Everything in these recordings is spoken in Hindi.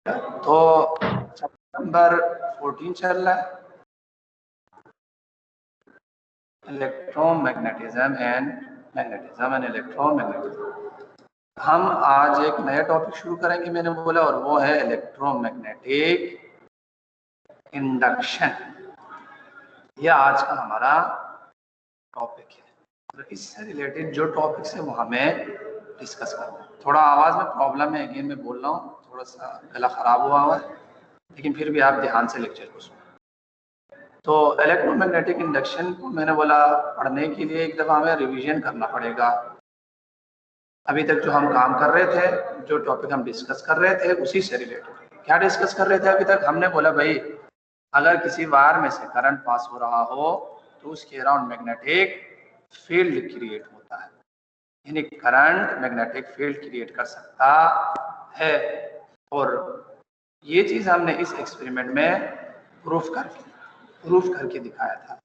तो नंबर 14 चल रहा है, इलेक्ट्रोमैग्नेटिज्म एंड इलेक्ट्रोमैग्नेटिज्म। हम आज एक नया टॉपिक शुरू करेंगे, मैंने बोला, और वो है इलेक्ट्रोमैग्नेटिक इंडक्शन। यह आज का हमारा टॉपिक है। तो इससे रिलेटेड जो टॉपिक्स है वो हमें डिस्कस करना है। थोड़ा आवाज़ में प्रॉब्लम है, अगेन मैं बोल रहा हूँ, थोड़ा सा गला ख़राब हुआ है, लेकिन फिर भी आप ध्यान से लेक्चर को सुनो। तो इलेक्ट्रोमैग्नेटिक इंडक्शन को मैंने बोला पढ़ने के लिए एक दफ़ा हमें रिवीजन करना पड़ेगा। अभी तक जो हम काम कर रहे थे, जो टॉपिक हम डिस्कस कर रहे थे, उसी से रिलेटेड क्या डिस्कस कर रहे थे अभी तक। हमने बोला भाई अगर किसी वायर में से करंट पास हो रहा हो तो उसके अराउंड मैग्नेटिक फील्ड क्रिएट होता है, यानी करंट मैग्नेटिक फील्ड क्रिएट कर सकता है। और ये चीज़ हमने इस एक्सपेरिमेंट में प्रूफ करके दिखाया था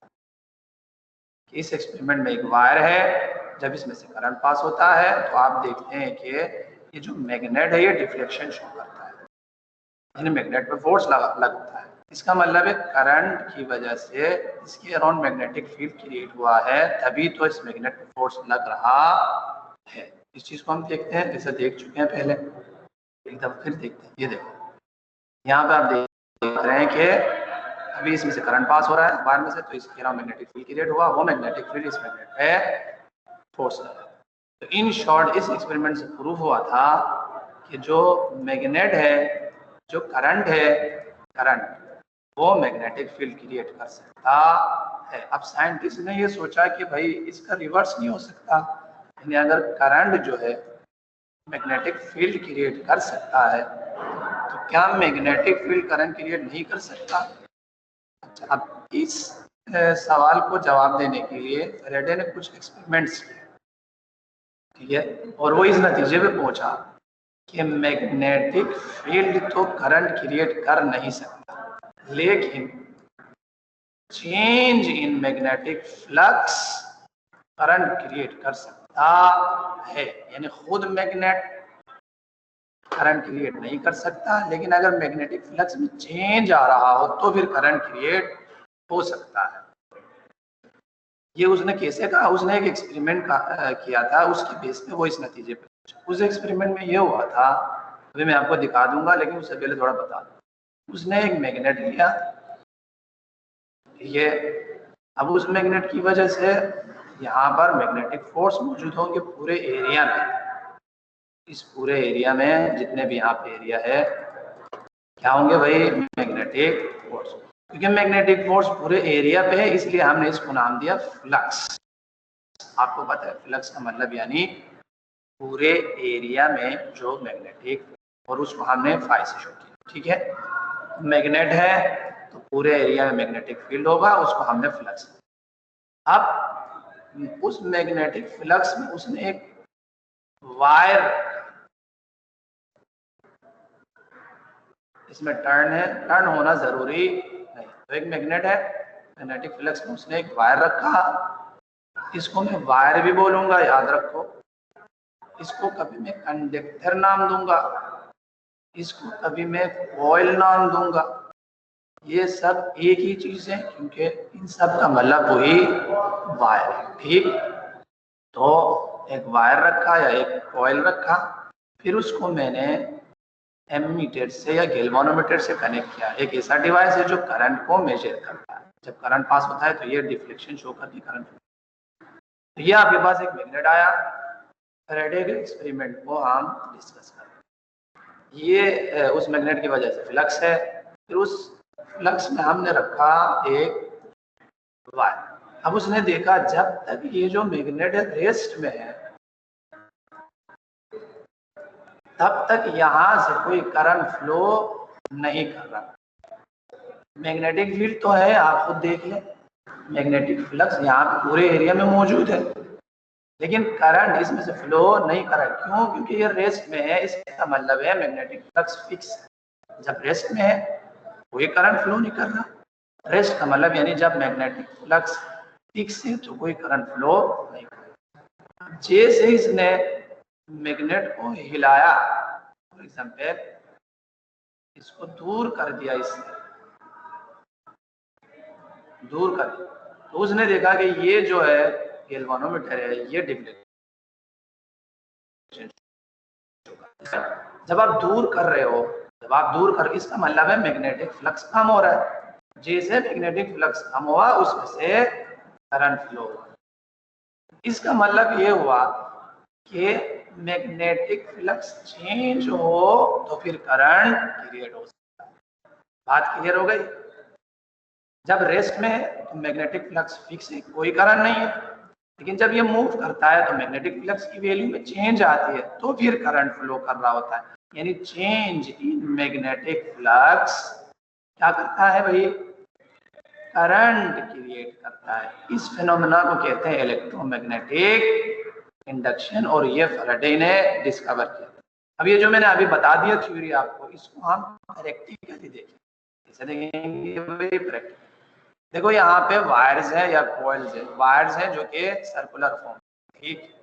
कि इस एक्सपेरिमेंट में एक वायर है, जब इसमें से करंट पास होता है तो आप देखते हैं कि ये जो मैग्नेट है ये डिफ्लेक्शन शो करता है, यानी मैग्नेट पे फोर्स लगता है। इसका मतलब है करंट की वजह से इसके अराउंड मैग्नेटिक फील्ड क्रिएट हुआ है, तभी तो इस मैग्नेट पे फोर्स लग रहा है। इस चीज़ को हम देखते हैं, जैसे देख चुके हैं पहले, एक दफा फिर देखते हैं। ये देखो यहाँ पे आप देख रहे हैं कि अभी इसमें से करंट पास हो रहा है वायर में से, तो इसके अराउंड मैग्नेटिक फील्ड क्रिएट हुआ, वो मैग्नेटिक फील्ड इस मैग्नेट पे फोर्स लगा। तो इन शॉर्ट इस एक्सपेरिमेंट से प्रूफ हुआ था कि जो मैग्नेट है, जो करंट है, करंट वो मैग्नेटिक फील्ड क्रिएट कर सकता है। अब साइंटिस्ट ने ये सोचा कि भाई इसका रिवर्स नहीं हो सकता, यानी अगर करंट जो है मैग्नेटिक फील्ड क्रिएट कर सकता है तो क्या मैग्नेटिक फील्ड करंट क्रिएट नहीं कर सकता। अच्छा, अब इस सवाल को जवाब देने के लिए फैराडे ने कुछ एक्सपेरिमेंट्स किए, ठीक है, और वो इस नतीजे पे पहुंचा कि मैग्नेटिक फील्ड तो करंट क्रिएट कर नहीं सकता, लेकिन change in magnetic flux current create कर सकता है। यानी खुद मैग्नेट करंट क्रिएट नहीं कर सकता, लेकिन अगर मैग्नेटिक फ्लक्स में चेंज आ रहा हो तो फिर करंट क्रिएट हो सकता है। ये उसने कैसे कहा, उसने एक एक्सपेरिमेंट किया था, उसकी बेस पे वो इस नतीजे पे पहुंचा। उस एक्सपेरिमेंट में ये हुआ था, अभी मैं आपको दिखा दूंगा, लेकिन उससे पहले थोड़ा बता दूं। उसने एक मैग्नेट लिया, ये अब उस मैग्नेट की वजह से यहाँ पर मैग्नेटिक फोर्स मौजूद होंगे पूरे एरिया में। इस पूरे एरिया में जितने भी यहाँ पे एरिया है क्या होंगे भाई, मैग्नेटिक फोर्स। क्योंकि मैग्नेटिक फोर्स पूरे एरिया पे है, इसलिए हमने इसको नाम दिया फ्लक्स। आपको पता है फ्लक्स का मतलब यानी पूरे एरिया में जो मैग्नेटिक, और उसको हमने फाई से शो किया, ठीक है। मैग्नेट है तो पूरे एरिया में मैग्नेटिक फील्ड होगा, उसको हमने फ्लक्स। अब उस मैग्नेटिक फ्लक्स में उसने एक वायर, इसमें टर्न है, टर्न होना जरूरी नहीं, तो एक मैग्नेट है, मैग्नेटिक फ्लक्स में उसने एक वायर रखा। इसको मैं वायर भी बोलूंगा, याद रखो। इसको कभी मैं कंडक्टर नाम दूंगा, इसको कभी मैं कॉइल नाम दूंगा। ये सब एक ही चीज है, क्योंकि इन सब का मतलब वही वायर है, ठीक। तो एक वायर रखा या एक कॉइल रखा, फिर उसको मैंने एमीटर से या गैल्वेनोमीटर से कनेक्ट किया। एक ऐसा डिवाइस है जो करंट को मेजर करता है, जब करंट पास होता है तो ये डिफ्लेक्शन शो करती है करंट। तो ये आपके पास एक मैग्नेट आया, फैराडे के एक्सपेरिमेंट को हम डिस्कस कर रहे हैं। ये उस मैग्नेट की वजह से फ्लक्स है, फिर उस फ्लक्स में हमने रखा एक वायर। अब उसने देखा जब तक ये जो मैग्नेट है रेस्ट में है, तब तक यहाँ से कोई करंट फ्लो नहीं कर रहा। मैग्नेटिक फील्ड तो है, आप खुद देख लें, मैग्नेटिक फ्लक्स यहाँ पे पूरे एरिया में मौजूद है, लेकिन करंट इसमें से फ्लो नहीं कर रहा। क्यों? क्योंकि ये रेस्ट में है, इसका मतलब है मैग्नेटिक फ्लक्स फिक्स है। जब रेस्ट में है कोई करंट फ्लो नहीं कर रहा। रेस्ट का मतलब यानी जब मैग्नेटिक फ्लक्स फिक्स है तो कोई करंट फ्लो नहीं कर रहा। जैसे इसने मैग्नेट को हिलाया, फॉर एग्जाम्पल इसको दूर कर दिया, इससे दूर कर दिया, तो उसने देखा कि ये जो है गैल्वानोमीटर है, ये डिफ्लेक्शन, जब आप दूर कर रहे हो, जब आप दूर कर, इसका मतलब है मैग्नेटिक फ्लक्स कम हो रहा है। जैसे मैग्नेटिक फ्लक्स कम हुआ उसमें से करंट फ्लो हुआ। इसका मतलब ये हुआ कि मैग्नेटिक फ्लक्स चेंज हो तो फिर करंट क्रिएट हो सकता है। बात क्लियर हो गई? जब रेस्ट में है तो मैग्नेटिक फ्लक्स फिक्स है, कोई करंट नहीं है, लेकिन जब ये मूव करता है तो मैग्नेटिक फ्लक्स की वैल्यू में चेंज आती है, तो फिर करंट फ्लो कर रहा होता है। यानी चेंज इन मैग्नेटिक फ्लक्स क्या करता है भाई? करंट क्रिएट करता है। इस फिनोमेना को कहते हैं इलेक्ट्रोमैग्नेटिक इंडक्शन, और ये फैराडे ने डिस्कवर किया। अब ये जो मैंने अभी बता दिया थ्योरी आपको, इसको हम प्रैक्टिकली देखें। कैसे देखेंगे भाई? देखो यहाँ पे वायर्स है या कॉइल्स है, वायर्स है जो कि सर्कुलर फॉर्म, ठीक,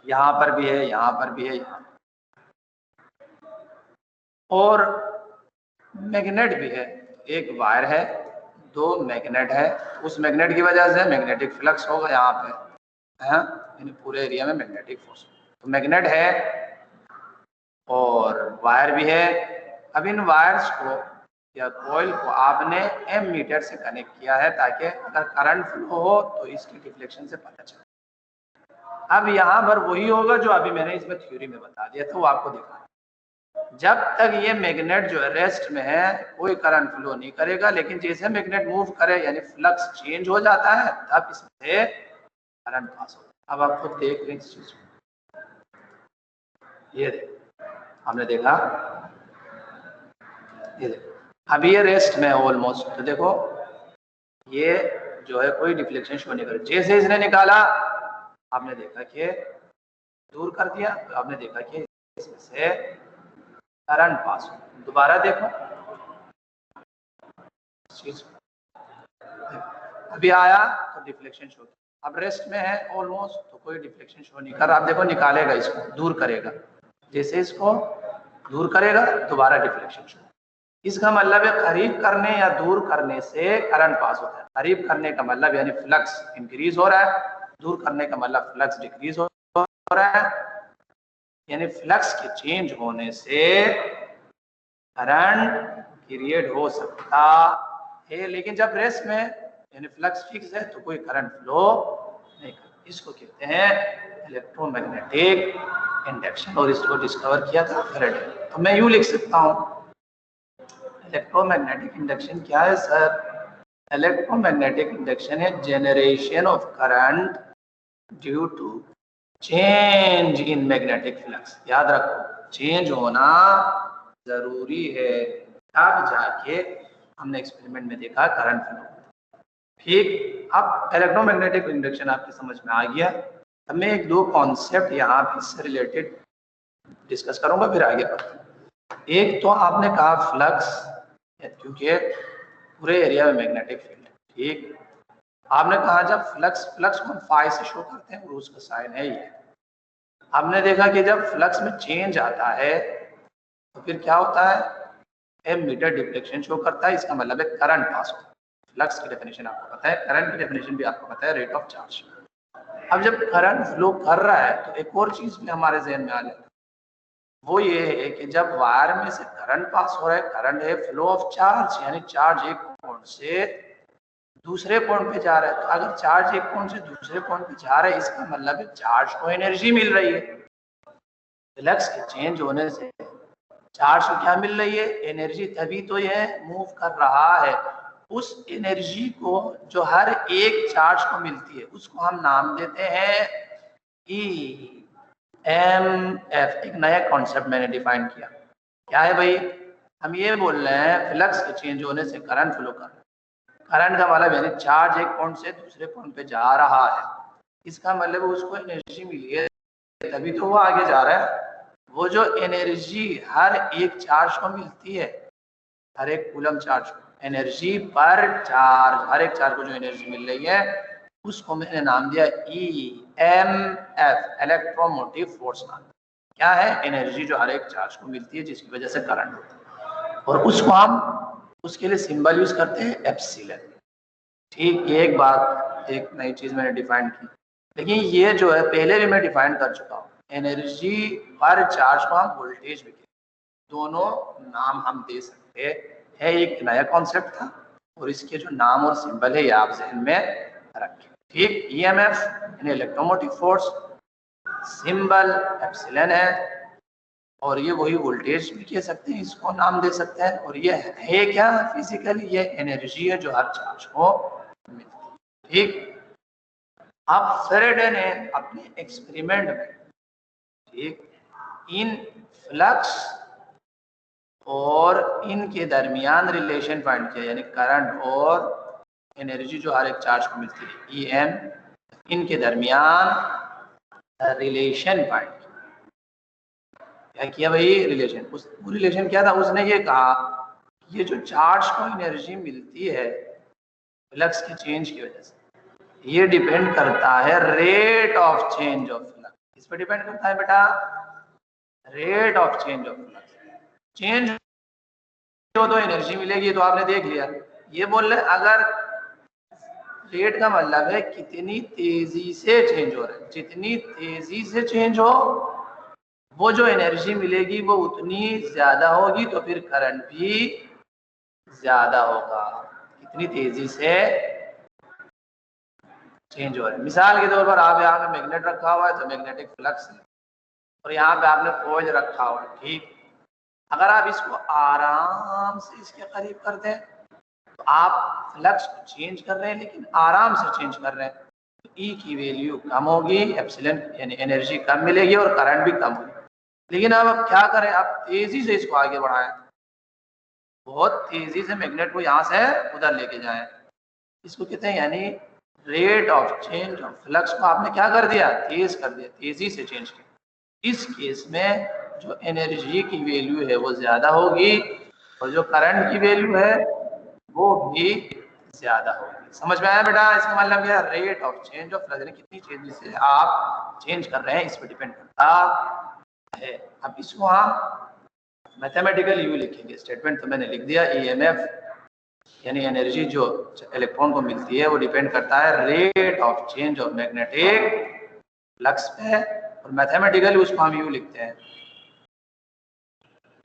यहाँ पर भी है, यहाँ पर भी है, यहाँ और मैग्नेट भी है। एक वायर है, दो मैग्नेट है, उस मैग्नेट की वजह से मैग्नेटिक फ्लक्स होगा यहाँ पे, है यानी पूरे एरिया में मैग्नेटिक फोर्स। तो मैग्नेट है और वायर भी है। अब इन वायर्स को या कॉइल को आपने एम मीटर से कनेक्ट किया है ताकि अगर करंट फ्लो हो तो इसकी डिफ्लेक्शन से पता चले। अब यहाँ पर वही होगा जो अभी मैंने इसमें थ्योरी में बता दिया था, वो आपको दिखा। जब तक ये मैग्नेट जो है रेस्ट में है कोई करंट फ्लो नहीं करेगा, लेकिन जैसे मैग्नेट मूव करे यानी फ्लक्स चेंज हो जाता है तब इसमें करंट पास होता है। अब आप खुद देख रहे हैं इस चीज को, ये देखो, हमने देखा, ये देखो, अभी ये रेस्ट में ऑलमोस्ट, तो देखो ये जो है कोई डिफ्लेक्शन शो नहीं करे। जैसे इसने निकाला आपने देखा कि दूर कर दिया, तो आपने देखा कि इसमें से करंट पास हो। दोबारा देखो चीज, अभी आया तो डिफ्लेक्शन शो, अब रेस्ट में है ऑलमोस्ट तो कोई डिफ्लेक्शन शो नहीं कर रहा। आप देखो निकालेगा, इसको दूर करेगा, जैसे इसको दूर करेगा दोबारा डिफ्लेक्शन शो। इसका मतलब है करीब करने या दूर करने से करंट पास होता है। करीब करने का मतलब यानी फ्लक्स इंक्रीज हो रहा है, दूर करने का मतलब फ्लक्स डिक्रीज हो रहा है, यानी फ्लक्स के चेंज होने से करंट क्रिएट हो सकता है। लेकिन जब रेस्ट में यानी फ्लक्स फिक्स है तो कोई करंट फ्लो नहीं करता। इसको कहते हैं इलेक्ट्रोमैग्नेटिक इंडक्शन, और इसको डिस्कवर किया था फैराडे। तो मैं यूं लिख सकता हूं, इलेक्ट्रोमैग्नेटिक इंडक्शन क्या है सर? इलेक्ट्रोमैग्नेटिक इंडक्शन है generation of current due to change in magnetic flux. याद रखो, चेंज होना जरूरी है, तब जाके हमने एक्सपेरिमेंट में देखा करंट फ्लो। ठीक, अब इलेक्ट्रोमैग्नेटिक इंडक्शन आपकी समझ में आ गया। अब मैं एक दो कॉन्सेप्ट यहाँ पे इससे रिलेटेड डिस्कस करूंगा, फिर आगे बढ़ते हैं। एक तो आपने कहा फ्लक्स, क्योंकि पूरे एरिया में मैग्नेटिक फील्ड है, ठीक। आपने कहा जब फ्लक्स को हम फाई से शो करते हैं और उसका साइन है ये। हमने देखा कि जब फ्लक्स में चेंज आता है तो फिर क्या होता है? एम मीटर डिफ्लेक्शन शो करता है, इसका मतलब है करंट पास होता है। फ्लक्स की डेफिनेशन आपको पता है, करंट की डेफिनेशन भी आपको पता है, रेट ऑफ चार्ज। अब जब करंट फ्लो कर रहा है तो एक और चीज भी हमारे जहन में आ जाती है, वो ये है कि जब वायर में से करंट पास हो रहा है, करंट है फ्लो ऑफ चार्ज, यानी चार्ज एक पॉइंट से दूसरे पॉइंट पे जा रहा है। तो अगर चार्ज एक पॉइंट से दूसरे पॉइंट पे जा रहा है, इसका मतलब है चार्ज को एनर्जी मिल रही है। फ्लक्स के चेंज होने से चार्ज को क्या मिल रही है? एनर्जी, तभी तो यह मूव कर रहा है। उस एनर्जी को जो हर एक चार्ज को मिलती है उसको हम नाम देते हैं ई एम एफ। एक नया कॉन्सेप्ट मैंने डिफाइन किया, क्या है भाई? हम ये बोल रहे हैं फ्लक्स के चेंज होने से करंट फ्लो कर रहा है। करंट का मतलब यानी चार्ज एक पॉइंट से दूसरे पॉइंट पे जा रहा है, इसका मतलब उसको एनर्जी मिली है तभी तो वो आगे जा रहा है। वो जो एनर्जी हर एक चार्ज को मिलती है, हर एक कूलम चार्ज को, एनर्जी पर चार्ज, हर एक चार्ज को जो एनर्जी मिल रही है उसको मैंने नाम दिया EMF, इलेक्ट्रोमोटिव फोर्स नाम। क्या है? एनर्जी जो हर एक चार्ज को मिलती है जिसकी वजह से करंट होता है। और उसको हम उसके लिए सिंबल यूज करते हैं एप्सिलॉन। ठीक, एक बात, एक नई चीज मैंने डिफाइन की, लेकिन ये जो है पहले भी मैं डिफाइन कर चुका हूँ। एनर्जी पर चार्ज को हम वोल्टेज भी, दोनों नाम हम दे सकते हैं। एक नया कॉन्सेप्ट था और इसके जो नाम और सिंबल है ये आप जहन में रखें। ठीक, ईएमएफ यानी इलेक्ट्रोमोटिव फोर्स, सिंबल एप्सिलॉन है, और ये वही वोल्टेज भी कह सकते हैं, इसको नाम दे सकते हैं। और ये है क्या, फिजिकली ये एनर्जी है जो हर चार्ज को मिलती है। ठीक, अब फैराडे ने अपने एक्सपेरिमेंट में, ठीक, इन फ्लक्स और इनके दरमियान रिलेशन फाइंड किया, यानी करंट और एनर्जी जो हर एक चार्ज को मिलती है, ईएम, इनके दरमियान रिलेशन फाइंड किया। क्या किया भाई, रिलेशन। वो रिलेशन क्या था, उसने ये कहा ये जो चार्ज को एनर्जी मिलती है फ्लक्स के चेंज की वजह से, ये डिपेंड करता है rate of change of flux. इस पर डिपेंड करता है बेटा, rate of change of flux. Change हो तो एनर्जी मिलेगी, तो आपने देख लिया। ये बोल रहे अगर रेट का मतलब है कितनी तेजी से चेंज हो रहा है, जितनी तेजी से चेंज हो वो जो एनर्जी मिलेगी वो उतनी ज्यादा होगी, तो फिर करंट भी ज्यादा होगा। कितनी तेजी से चेंज हो रहा है। मिसाल के तौर पर आप यहाँ पे मैग्नेट रखा हुआ है तो मैग्नेटिक फ्लक्स है, और यहाँ पे आपने कॉइल रखा हुआ है। ठीक, अगर आप इसको आराम से इसके करीब कर दें तो आप फ्लक्स को चेंज कर रहे हैं, लेकिन आराम से चेंज कर रहे हैं, तो ई की वैल्यू कम होगी, एप्सिलॉन यानी एनर्जी कम मिलेगी और करंट भी कम होगी। लेकिन अब क्या करें, आप तेजी से इसको आगे बढ़ाएं, बहुत तेजी से मैग्नेट को यहाँ से उधर लेके जाएं, इसको कहते हैं यानी rate of change of flux को आपने क्या कर दिया, तेज कर दिया, तेजी से चेंज किया। इस केस में जो एनर्जी की वैल्यू है वो ज्यादा होगी और जो करंट की वैल्यू है वो भी ज्यादा होगी। समझ में आया बेटा? इसका मतलब क्या, rate of change of flux कितनी तेजी से आप चेंज कर रहे हैं इस पर डिपेंड करता है। अब इसको हम मैथमेटिकल यू लिखेंगे। स्टेटमेंट तो मैंने लिख दिया, ईएमएफ यानी एनर्जी जो इलेक्ट्रॉन को मिलती है वो डिपेंड करता है rate of change of magnetic flux पे, और मैथमेटिकली उसको हम यू लिखते हैं,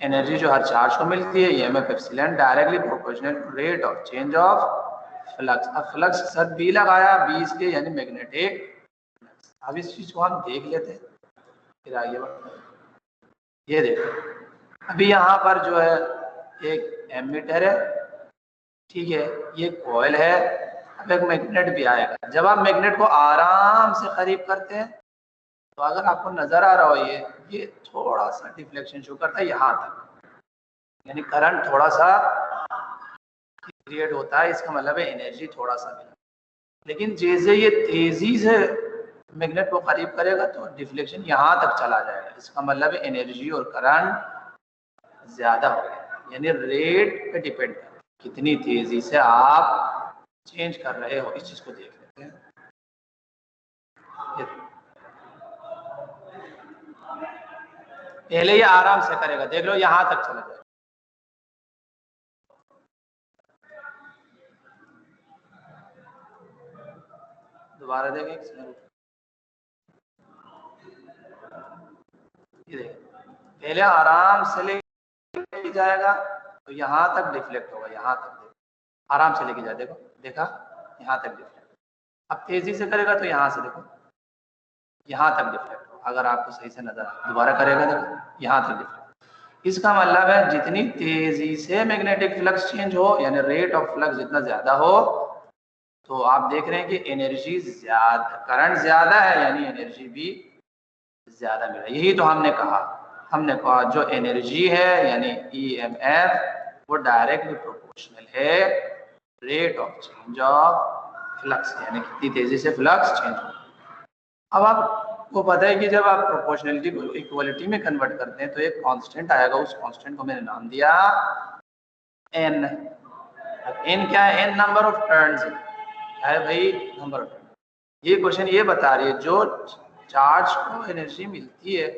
एनर्जी जो हर चार्ज को मिलती है EMF epsilon directly proportional to rate of change of flux. अब फ्लक्स के साथ बी लगाया, बी इसलिए यानी मैग्नेटिक फ्लक्स। अब इस चीज को हम देख लेते हैं, फिर आगे बढ़ते हैं। ये देखो, अभी यहाँ पर जो है एक एमीटर है, ठीक है, ये कॉइल है, अब एक मैग्नेट भी आएगा। जब आप मैग्नेट को आराम से करीब करते हैं तो अगर आपको नजर आ रहा हो ये थोड़ा सा डिफ्लेक्शन शो करता है यहाँ तक, यानी करंट थोड़ा सा क्रिएट होता है, इसका मतलब है एनर्जी थोड़ा सा मिला। लेकिन जैसे ये तेजी से मैग्नेट को करीब करेगा तो डिफ्लेक्शन यहाँ तक चला जाएगा, इसका मतलब है एनर्जी और करंट ज्यादा हो गया। यानी रेट पे डिपेंड करता है कितनी तेजी से आप चेंज कर रहे हो। इस चीज को देख लेते हैं। पहले ये आराम से करेगा, देख लो यहां तक चला जाएगा, दोबारा देखें। ये देखें, पहले आराम से लेके जाएगा तो यहाँ तक डिफ्लेक्ट होगा, यहाँ तक देखो, आराम से लेके जाए, देखो, देखा, यहाँ तक डिफ्लेक्ट। अब तेजी से करेगा तो यहाँ से देखो, यहाँ तक डिफ्लेक्ट होगा। अगर आपको सही से नजर आए, दोबारा करेगा देखो, यहाँ तक डिफ्लेक्ट। इसका मतलब है जितनी तेजी से मैग्नेटिक फ्लक्स चेंज हो, यानी रेट ऑफ फ्लक्स जितना ज्यादा हो, तो आप देख रहे हैं कि एनर्जी ज्यादा, करंट ज्यादा है यानी एनर्जी भी ज्यादा मिला। यही तो हमने कहा जो एनर्जी है यानी ईएमएफ वो डायरेक्टली प्रोपोर्शनल है rate of change of flux, यानी कितनी तेजी से फ्लक्स चेंज हो। अब आपको पता है कि जब आप प्रोपोर्शनलिटी को इक्वलिटी में कन्वर्ट करते हैं तो एक कांस्टेंट आएगा, उस कांस्टेंट को मैंने नाम दिया एन। एन क्या है? एन नंबर ऑफ टर्न्स है भाई, नंबर ऑफ टर्न। ये क्वेश्चन ये बता रही है जो चार्ज को एनर्जी मिलती है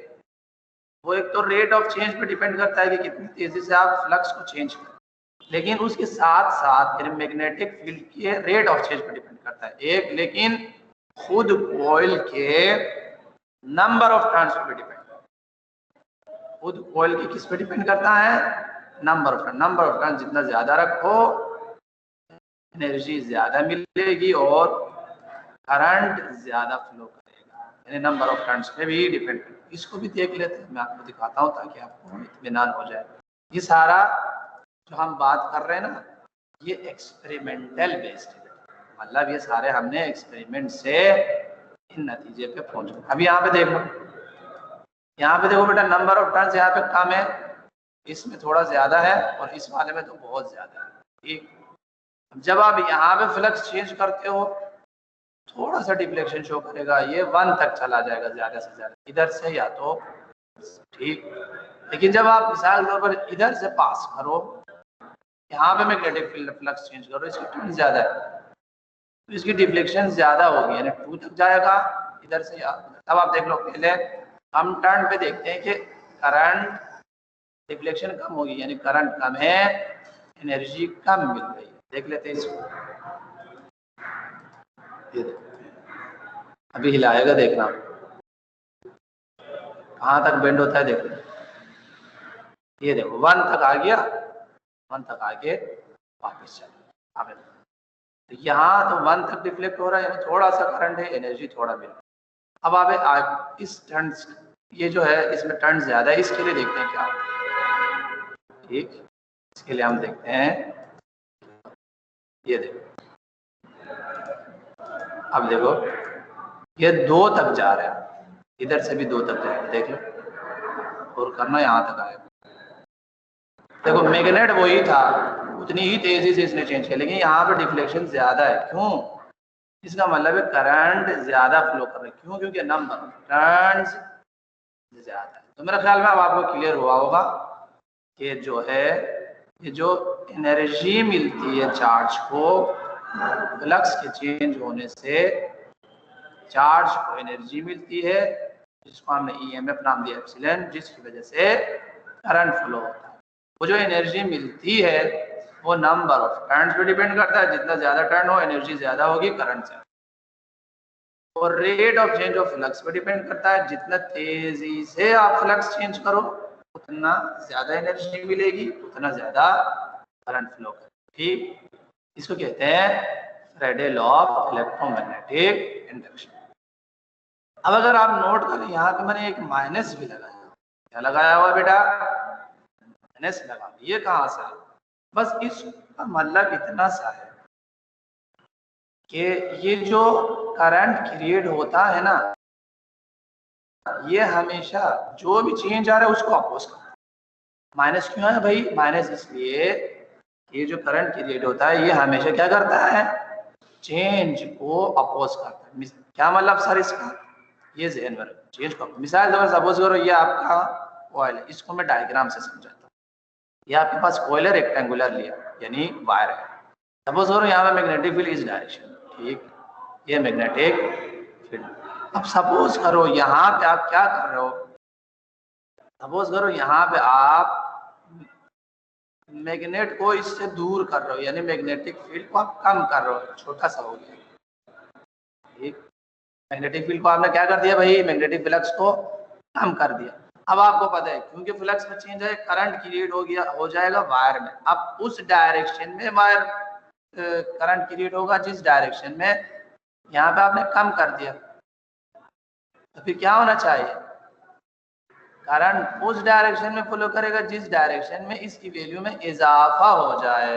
वो एक तो रेट ऑफ चेंज पे डिपेंड करता है कि कितनी तेजी से आप फ्लक्स को चेंज करें, लेकिन उसके साथ साथ मैग्नेटिक फील्ड के रेट ऑफ चेंज पे डिपेंड करता है एक, लेकिन खुद कॉइल के नंबर ऑफ टर्न्स पे डिपेंड करता है। खुद कॉइल की किस पे डिपेंड करता है? Number of turn. Number of turn जितना ज्यादा रखो एनर्जी ज्यादा मिलेगी और करंट ज्यादा फ्लो करेगा, यानी नंबर ऑफ टर्न्स पे भी डिपेंड करता है। इसको भी देख लेते हैं, मैं आपको दिखाता हूँ ताकि आपको इत्मीनान हो जाए। ये सारा जो हम बात कर रहे हैं ना, ये एक्सपेरिमेंटल बेस्ड है, मतलब ये सारे हमने एक्सपेरिमेंट से इन नतीजे पे पहुंचे। अभी यहाँ पे देख लो, यहाँ पे देखो बेटा, नंबर ऑफ टर्न्स यहाँ पे कम है, इसमें थोड़ा ज्यादा है और इस वाले में तो बहुत ज्यादा है। ठीक, जब आप यहाँ पे फ्लक्स चेंज करते हो थोड़ा सा डिफ्लेक्शन शो करेगा, ये 1 तक चला जाएगा ज्यादा से ज्यादा इधर से या तो, ठीक। लेकिन जब आप मिसाल के तौर पर इधर से पास करो, यहाँ पे मैग्नेटिक फील्ड फ्लक्स चेंज करो, इसकी टर्न ज्यादा है तो इसकी डिफ्लेक्शन ज्यादा होगी, यानी 2 तक जाएगा इधर से। तब आप देख लो, पहले हम टर्न पे देखते हैं कि करंट डिफ्लेक्शन कम होगी, यानी करंट कम है, एनर्जी कम मिल रही है। देख लेते हैं इसको, ये अभी हिलाएगा, देखना कहाँ तक बेंड होता है, देखो ये देखो 1 तक आ गया, 1 तक आके वापस चला। अब तो यहाँ तो 1 तक डिफ्लेक्ट हो रहा है, थोड़ा सा करंट है, एनर्जी थोड़ा मिल रहा है। अब आप इस टर्न, ये जो है इसमें टर्न ज्यादा है, इसके लिए देखते हैं क्या, ठीक। इसके लिए हम देखते हैं, ये देखो, अब देखो ये 2 तक जा रहा है, इधर से भी 2 तक जाएगा, देख लो, और करना यहाँ तक आएगा। देखो मैग्नेट वही था, उतनी ही तेजी से इसने चेंज किया, लेकिन यहाँ पे डिफ्लेक्शन ज्यादा है। क्यों? इसका मतलब है करंट ज्यादा फ्लो कर रहा है। क्यों? क्योंकि नंबर टर्न्स ज्यादा है। तो मेरा ख्याल में अब आपको क्लियर हुआ होगा कि जो है ये जो एनर्जी मिलती है चार्ज को, फ्लक्स के चेंज होने से चार्ज को एनर्जी मिलती है, जिसको हमने ईएमएफ नाम दिया एप्सिलॉन, जिसकी वजह से करंट फ्लो होता है। वो जो एनर्जी मिलती है वो नंबर ऑफ टर्न्स पे डिपेंड करता है, जितना ज्यादा टर्न हो एनर्जी ज्यादा होगी, करंट से। और rate of change of flux पे डिपेंड करता है, जितना तेजी से आप फ्लक्स चेंज करो उतना ज्यादा एनर्जी मिलेगी, उतना ज्यादा करंट फ्लो करेगा, ठीक। इसको कहते हैं Faraday law of electromagnetic induction. अब अगर आप नोट करें, यहाँ पे मैंने एक माइनस भी लगाया। क्या लगाया हुआ बेटा? माइनस लगा। ये कहाँ से? बस इसका मतलब इतना सा है कि ये जो करंट क्रिएट होता है ना, ये हमेशा जो भी चेंज आ रहा है उसको अपोज करता है। माइनस क्यों है भाई? माइनस इसलिए ये जो करंट क्रिएट होता है ये हमेशा क्या करता है? चेंज को अपोज करता है। क्या मतलब सर इसका? ये ज़हन में रखो, चेंज को। मिसाल के सपोज करो ये आपका कॉइल है, इसको मैं डायग्राम से समझाता हूँ। ये आपके पास कॉइल है, रेक्टेंगुलर लिया यानी वायर है। सपोज करो यहाँ पे मैग्नेटिक फील्ड इस डायरेक्शन, ठीक, ये मैग्नेटिक फील्ड। अब सपोज करो यहाँ पे आप क्या कर रहे हो? सपोज करो यहाँ पे आप मैग्नेट को इससे दूर कर रहे हो, यानी मैग्नेटिक फील्ड को आप कम कर रहे हो, छोटा सा हो गया, ठीक। मैग्नेटिक फील्ड को आपने क्या कर दिया भाई? मैग्नेटिक फ्लक्स को कम कर दिया। अब आपको पता है क्योंकि फ्लक्स में चेंज है, करंट क्रिएट हो जाएगा वायर में। अब उस डायरेक्शन में वायर करंट क्रिएट होगा जिस डायरेक्शन में यहाँ पे आपने कम कर दिया, तो फिर क्या होना चाहिए? करंट उस डायरेक्शन में फ्लो करेगा जिस डायरेक्शन में इसकी वैल्यू में इजाफा हो जाए।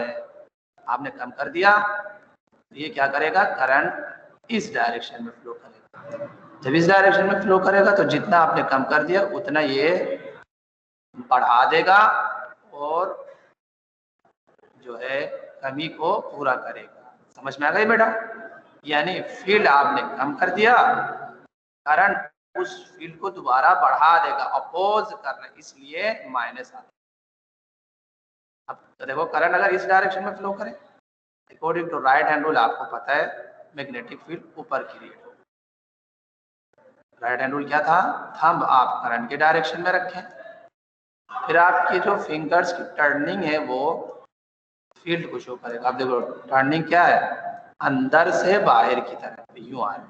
आपने कम कर दिया तो ये क्या करेगा? करंट इस डायरेक्शन में फ्लो करेगा। जब इस डायरेक्शन में फ्लो करेगा तो जितना आपने कम कर दिया उतना ये बढ़ा देगा और जो है कमी को पूरा करेगा। समझ में आ गई बेटा? यानी फील्ड आपने कम कर दिया, करंट उस फील्ड को दोबारा बढ़ा देगा, अपोज कर रहे, इसलिए माइनस आता है। अब तो देखो करंट अगर इस डायरेक्शन में फ्लो करे, according to right hand rule आपको पता है मैग्नेटिक फील्ड ऊपर क्रिएट होगा। राइट हैंड रूल क्या था, थंब आप करंट के डायरेक्शन में रखें, फिर आपकी जो फिंगर्स की टर्निंग है वो फील्ड को शो करेगा। आप देखो टर्निंग क्या है, अंदर से बाहर की तरफ, यूं आ रही,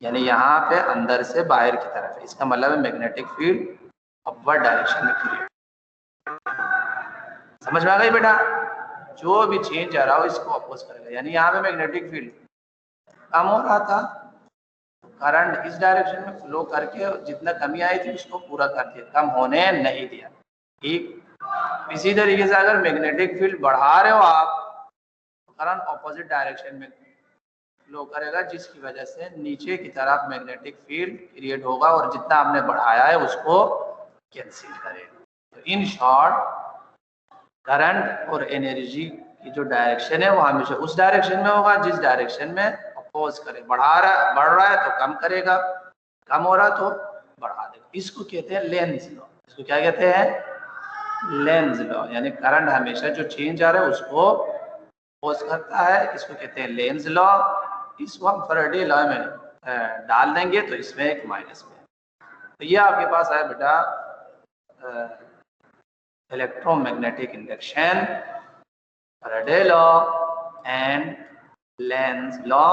यानी यहाँ पे अंदर से बाहर की तरफ है, इसका मतलब है मैग्नेटिक फील्ड अपवर्ड डायरेक्शन में क्रिएट। समझ में आ गई बेटा, जो भी चेंज आ रहा हो इसको अपोज करेगा, यानी यहाँ पे मैग्नेटिक फील्ड कम हो रहा था, करंट इस डायरेक्शन में फ्लो करके जितना कमी आई थी उसको पूरा कर दिया, कम होने नहीं दिया। ठीक इसी तरीके से अगर मैग्नेटिक फील्ड बढ़ा रहे हो आप, करंट ऑपोजिट डायरेक्शन में फ्लो करेगा, जिसकी वजह से नीचे की तरफ मैग्नेटिक फील्ड क्रिएट होगा और जितना आपने बढ़ाया है उसको कैंसिल करेगा। तो इन शॉर्ट करंट और एनर्जी की जो डायरेक्शन है वो हमेशा उस डायरेक्शन में होगा जिस डायरेक्शन में अपोज करे। बढ़ रहा है तो कम करेगा, कम हो रहा तो बढ़ा देगा। इसको कहते हैं लेंज लॉ। इसको क्या कहते हैं, लेंज लॉ। यानी करंट हमेशा जो चेंज आ रहा है उसको अपोज करता है, इसको कहते हैं लेंज लॉ। इसको हम फैराडे लॉ में डाल देंगे तो इसमें एक माइनस में। तो ये आपके पास है बेटा electromagnetic induction, Faraday law and Lenz law.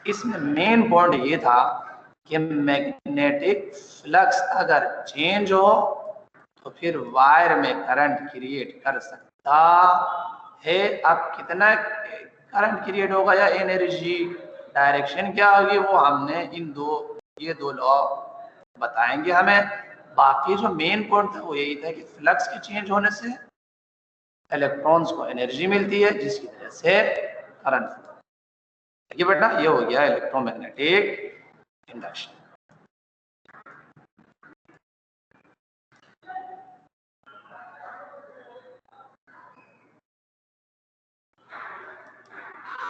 इसमें मेन पॉइंट ये था कि मैग्नेटिक फ्लक्स अगर चेंज हो तो फिर वायर में करंट क्रिएट कर सकता है। अब कितना करंट क्रिएट होगा या एनर्जी डायरेक्शन क्या होगी वो हमने ये दो लॉ बताएंगे हमें। बाकी जो मेन पॉइंट था वो यही था कि फ्लक्स के चेंज होने से इलेक्ट्रॉन्स को एनर्जी मिलती है जिसकी वजह से करंट। ये बेटा ये हो गया इलेक्ट्रोमैग्नेटिक इंडक्शन।